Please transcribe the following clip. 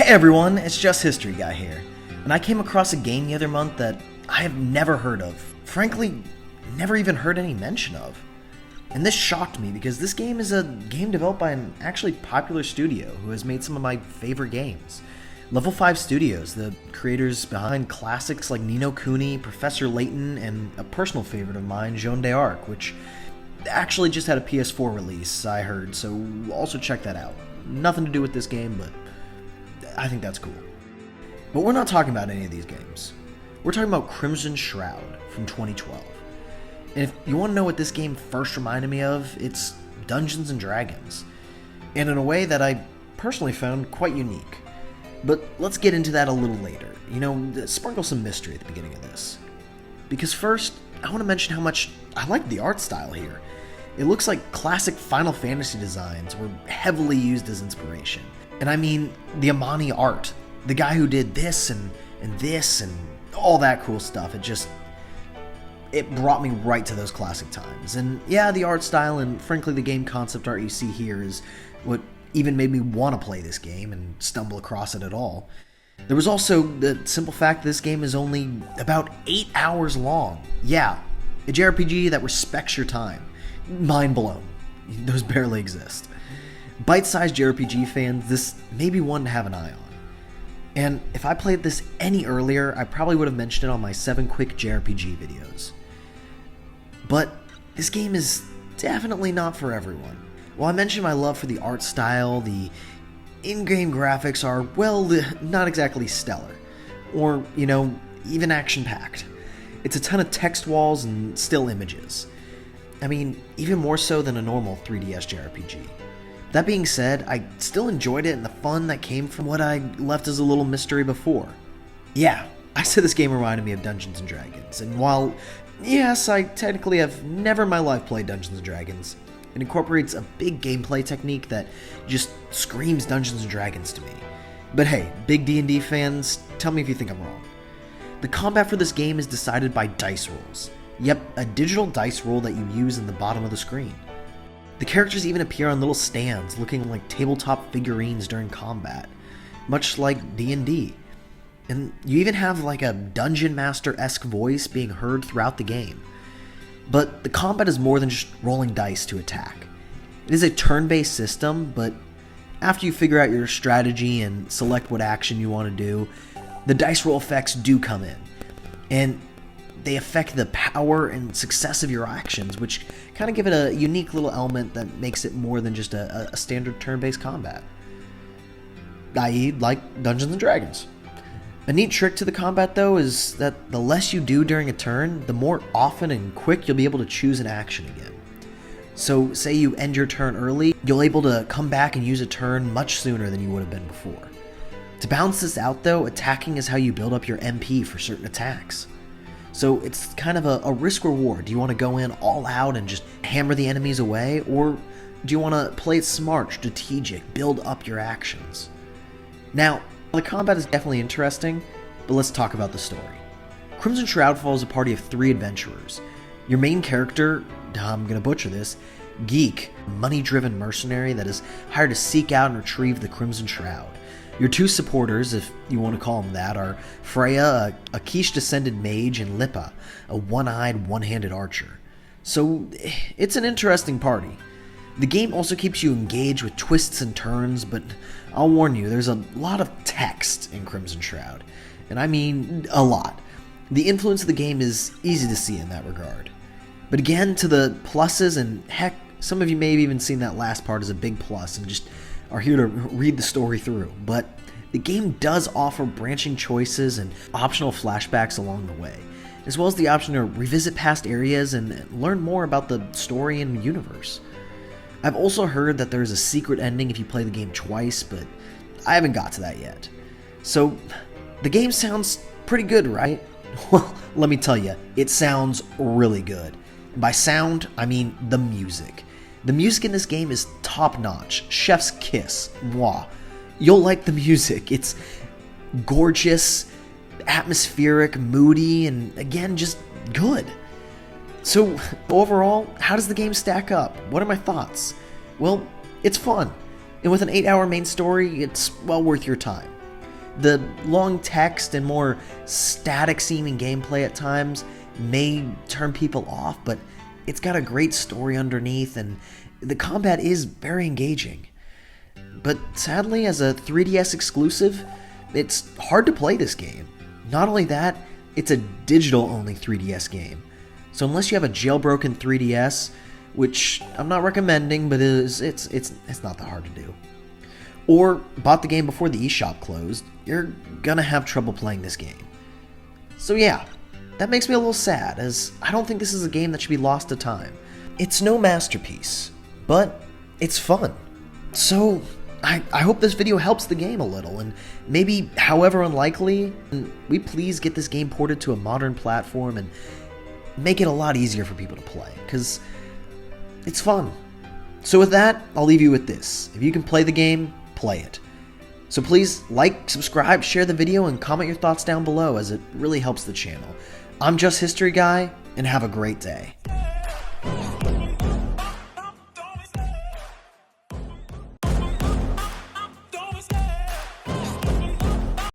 Hey everyone, it's Just History Guy here, and I came across a game the other month that I have never heard of. Frankly, never even heard any mention of. And this shocked me because this game is a game developed by an actually popular studio who has made some of my favorite games. Level 5 Studios, the creators behind classics like Ni no Kuni, Professor Layton, and a personal favorite of mine, Jeanne d'Arc, which actually just had a PS4 release, I heard, so also check that out. Nothing to do with this game, but I think that's cool. But we're not talking about any of these games. We're talking about Crimson Shroud from 2012. And if you want to know what this game first reminded me of, it's Dungeons & Dragons. And in a way that I personally found quite unique. But let's get into that a little later. Sprinkle some mystery at the beginning of this. Because first, I want to mention how much I like the art style here. It looks like classic Final Fantasy designs were heavily used as inspiration. And I mean the Amani art. The guy who did this and this and all that cool stuff. It brought me right to those classic times. And yeah, the art style and frankly the game concept art you see here is what even made me want to play this game and stumble across it at all. There was also the simple fact this game is only about 8 hours long. Yeah, a JRPG that respects your time. Mind blown. Those barely exist. Bite-sized JRPG fans, this may be one to have an eye on. And if I played this any earlier, I probably would have mentioned it on my 7 quick JRPG videos. But this game is definitely not for everyone. While I mentioned my love for the art style, the in-game graphics are, well, not exactly stellar. Or, even action-packed. It's a ton of text walls and still images. I mean, even more so than a normal 3DS JRPG. That being said, I still enjoyed it and the fun that came from what I left as a little mystery before. Yeah, I said this game reminded me of Dungeons & Dragons, and while, yes, I technically have never in my life played Dungeons & Dragons, it incorporates a big gameplay technique that just screams Dungeons & Dragons to me. But hey, big D&D fans, tell me if you think I'm wrong. The combat for this game is decided by dice rolls. Yep, a digital dice roll that you use in the bottom of the screen. The characters even appear on little stands looking like tabletop figurines during combat, much like D&D. And you even have like a Dungeon Master-esque voice being heard throughout the game. But the combat is more than just rolling dice to attack. It is a turn-based system, but after you figure out your strategy and select what action you want to do, the dice roll effects do come in. And they affect the power and success of your actions, which kind of give it a unique little element that makes it more than just a standard turn-based combat. I.e., like Dungeons & Dragons. A neat trick to the combat, though, is that the less you do during a turn, the more often and quick you'll be able to choose an action again. So, say you end your turn early, you'll be able to come back and use a turn much sooner than you would have been before. To balance this out, though, attacking is how you build up your MP for certain attacks. So it's kind of a risk-reward. Do you want to go in all out and just hammer the enemies away? Or do you want to play it smart, strategic, build up your actions? Now, the combat is definitely interesting, but let's talk about the story. Crimson Shroud follows a party of 3 adventurers. Your main character, I'm going to butcher this, Geek, a money-driven mercenary that is hired to seek out and retrieve the Crimson Shroud. Your 2 supporters, if you want to call them that, are Freya, a Quiche-descended mage, and Lippa, a one-eyed, one-handed archer. So, it's an interesting party. The game also keeps you engaged with twists and turns, but I'll warn you, there's a lot of text in Crimson Shroud. And I mean, a lot. The influence of the game is easy to see in that regard. But again, to the pluses, and heck, some of you may have even seen that last part as a big plus, and just are here to read the story through, but the game does offer branching choices and optional flashbacks along the way, as well as the option to revisit past areas and learn more about the story and universe. I've also heard that there's a secret ending if you play the game twice, but I haven't got to that yet. So, the game sounds pretty good, right? Well, let me tell you, it sounds really good. And by sound, I mean the music. The music in this game is top-notch. Chef's kiss. Mwah. You'll like the music. It's gorgeous, atmospheric, moody, and again, just good. So, overall, how does the game stack up? What are my thoughts? Well, it's fun. And with an 8-hour main story, it's well worth your time. The long text and more static seeming gameplay at times may turn people off, but it's got a great story underneath, and the combat is very engaging. But sadly, as a 3DS exclusive, it's hard to play this game. Not only that, it's a digital-only 3DS game. So unless you have a jailbroken 3DS, which I'm not recommending, but it's not that hard to do, or bought the game before the eShop closed, you're gonna have trouble playing this game. So yeah, that makes me a little sad, as I don't think this is a game that should be lost to time. It's no masterpiece, but it's fun. So I hope this video helps the game a little, and maybe, however unlikely, we please get this game ported to a modern platform and make it a lot easier for people to play, because it's fun. So with that, I'll leave you with this. If you can play the game, play it. So please like, subscribe, share the video, and comment your thoughts down below, as it really helps the channel. I'm Just History Guy, and have a great day.